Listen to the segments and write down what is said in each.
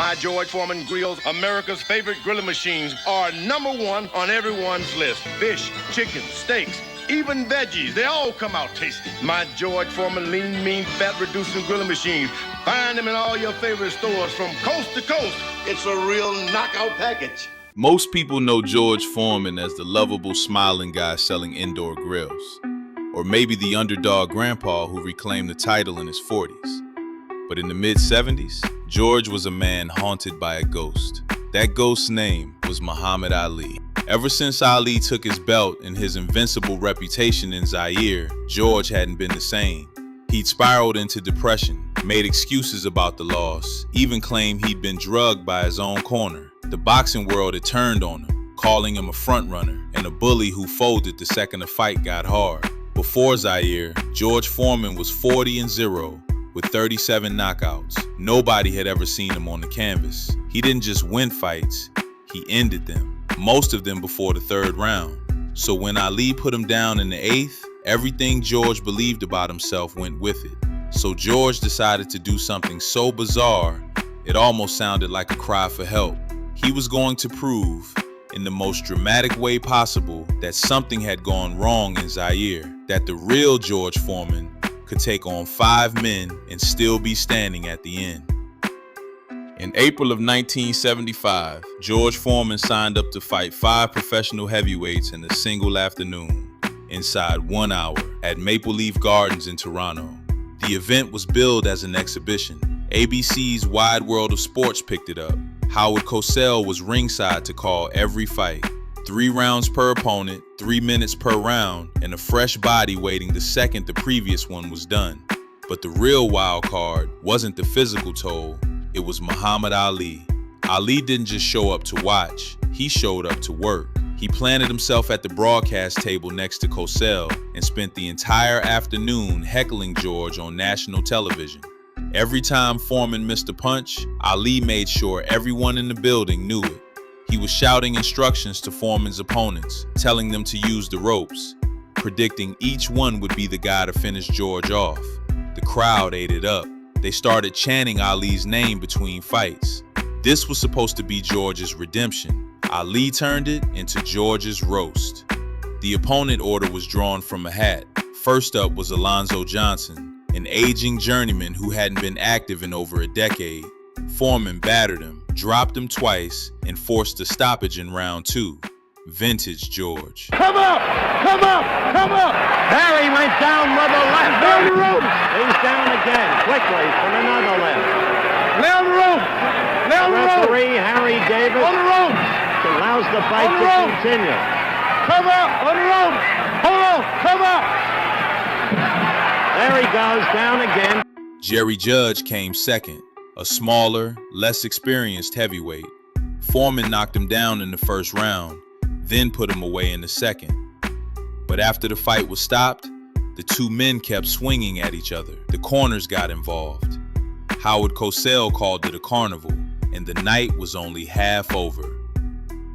My George Foreman grills, America's favorite grilling machines, are #1 on everyone's list. Fish, chicken, steaks, even veggies, they all come out tasty. My George Foreman lean, mean, fat-reducing grilling machine. Find them in all your favorite stores from coast to coast. It's a real knockout package. Most people know George Foreman as the lovable, smiling guy selling indoor grills. Or maybe the underdog grandpa who reclaimed the title in his 40s. But in the mid-70s, George was a man haunted by a ghost. That ghost's name was Muhammad Ali. Ever since Ali took his belt and his invincible reputation in Zaire, George hadn't been the same. He'd spiraled into depression, made excuses about the loss, even claimed he'd been drugged by his own corner. The boxing world had turned on him, calling him a frontrunner and a bully who folded the second the fight got hard. Before Zaire, George Foreman was 40-0 with 37 knockouts. Nobody had ever seen him on the canvas. He didn't just win fights, he ended them, most of them before the 3rd round. So when Ali put him down in the 8th, everything George believed about himself went with it. So George decided to do something so bizarre, it almost sounded like a cry for help. He was going to prove, in the most dramatic way possible, that something had gone wrong in Zaire, that the real George Foreman could take on 5 men and still be standing at the end. In April of 1975, George Foreman signed up to fight 5 professional heavyweights in a single afternoon, inside 1 hour, at Maple Leaf Gardens in Toronto. The event was billed as an exhibition. ABC's Wide World of Sports picked it up. Howard Cosell was ringside to call every fight. 3 rounds per opponent, 3 minutes per round, and a fresh body waiting the second the previous one was done. But the real wild card wasn't the physical toll, it was Muhammad Ali. Ali didn't just show up to watch, he showed up to work. He planted himself at the broadcast table next to Cosell and spent the entire afternoon heckling George on national television. Every time Foreman missed a punch, Ali made sure everyone in the building knew it. He was shouting instructions to Foreman's opponents, telling them to use the ropes, predicting each one would be the guy to finish George off. The crowd ate it up. They started chanting Ali's name between fights. This was supposed to be George's redemption. Ali turned it into George's roast. The opponent order was drawn from a hat. First up was Alonzo Johnson, an aging journeyman who hadn't been active in over a decade. Foreman battered him, dropped him twice, and forced a stoppage in round 2. Vintage George. Come up! Come up! Come up! Harry went down with a left. Down the rope! He's down again, quickly, from another left. Down the rope! Down the rope! Referee Harry Davis on the rope allows the fight to continue. Come up! On the rope! Hold on! Come up! There he goes, down again. Jerry Judge came second, a smaller, less experienced heavyweight. Foreman knocked him down in the first round, then put him away in the second. But after the fight was stopped, the 2 men kept swinging at each other. The corners got involved. Howard Cosell called it a carnival, and the night was only half over.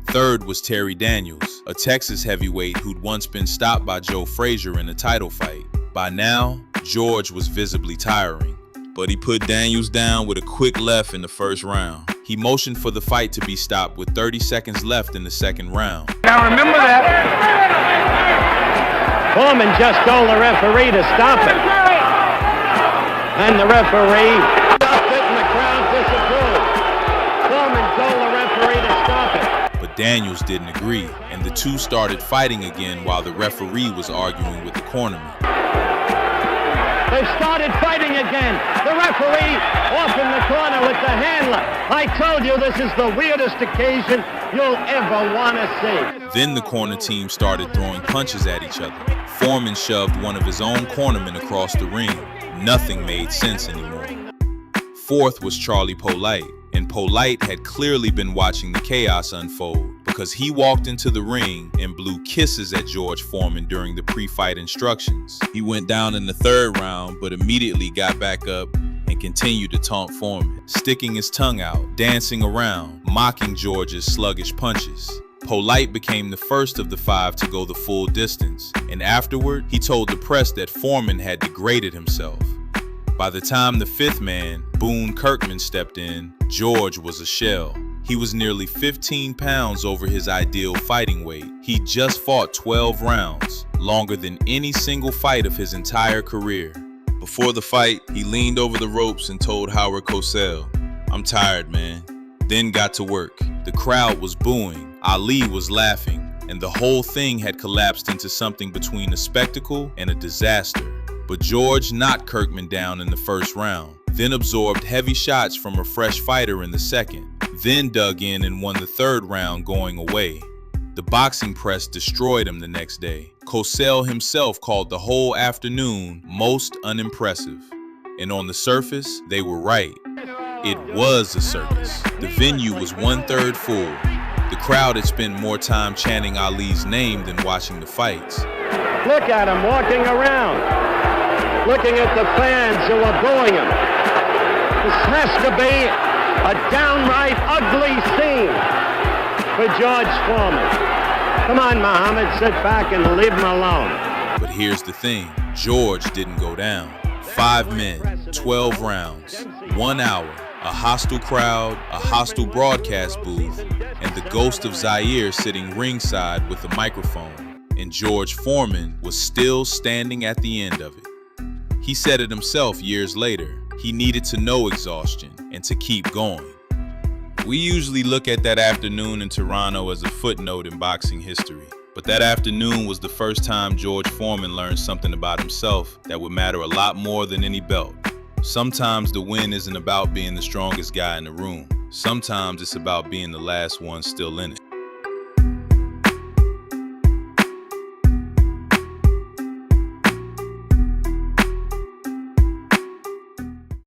Third was Terry Daniels, a Texas heavyweight who'd once been stopped by Joe Frazier in a title fight. By now, George was visibly tiring, but he put Daniels down with a quick left in the first round. He motioned for the fight to be stopped with 30 seconds left in the second round. Now remember that. Foreman just told the referee to stop it. And the referee stopped it and the crowd disapproved. Foreman told the referee to stop it. But Daniels didn't agree, and the 2 started fighting again while the referee was arguing with the cornerman. They started fighting again. The referee off in the corner with the handler. I told you this is the weirdest occasion you'll ever want to see. Then the corner team started throwing punches at each other. Foreman shoved one of his own cornermen across the ring. Nothing made sense anymore. Fourth was Charlie Polite, and Polite had clearly been watching the chaos unfold because he walked into the ring and blew kisses at George Foreman during the pre-fight instructions. He went down in the 3rd round, but immediately got back up and continued to taunt Foreman, sticking his tongue out, dancing around, mocking George's sluggish punches. Polite became the first of the 5 to go the full distance, and afterward, he told the press that Foreman had degraded himself. By the time the fifth man, Boone Kirkman, stepped in, George was a shell. He was nearly 15 pounds over his ideal fighting weight. He just fought 12 rounds, longer than any single fight of his entire career. Before the fight, he leaned over the ropes and told Howard Cosell, "I'm tired, man." Then got to work. The crowd was booing, Ali was laughing, and the whole thing had collapsed into something between a spectacle and a disaster. But George knocked Kirkman down in the first round, then absorbed heavy shots from a fresh fighter in the second, then dug in and won the third round going away. The boxing press destroyed him the next day. Cosell himself called the whole afternoon most unimpressive. And on the surface, they were right. It was a circus. The venue was 1/3 full. The crowd had spent more time chanting Ali's name than watching the fights. Look at him walking around, looking at the fans who are booing him. This has to be a downright ugly scene for George Foreman. Come on, Muhammad, sit back and leave him alone. But here's the thing, George didn't go down. 5 men, 12 rounds, 1 hour, a hostile crowd, a hostile broadcast booth, and the ghost of Zaire sitting ringside with a microphone. And George Foreman was still standing at the end of it. He said it himself years later. He needed to know exhaustion and to keep going. We usually look at that afternoon in Toronto as a footnote in boxing history. But that afternoon was the first time George Foreman learned something about himself that would matter a lot more than any belt. Sometimes the win isn't about being the strongest guy in the room. Sometimes it's about being the last one still in it.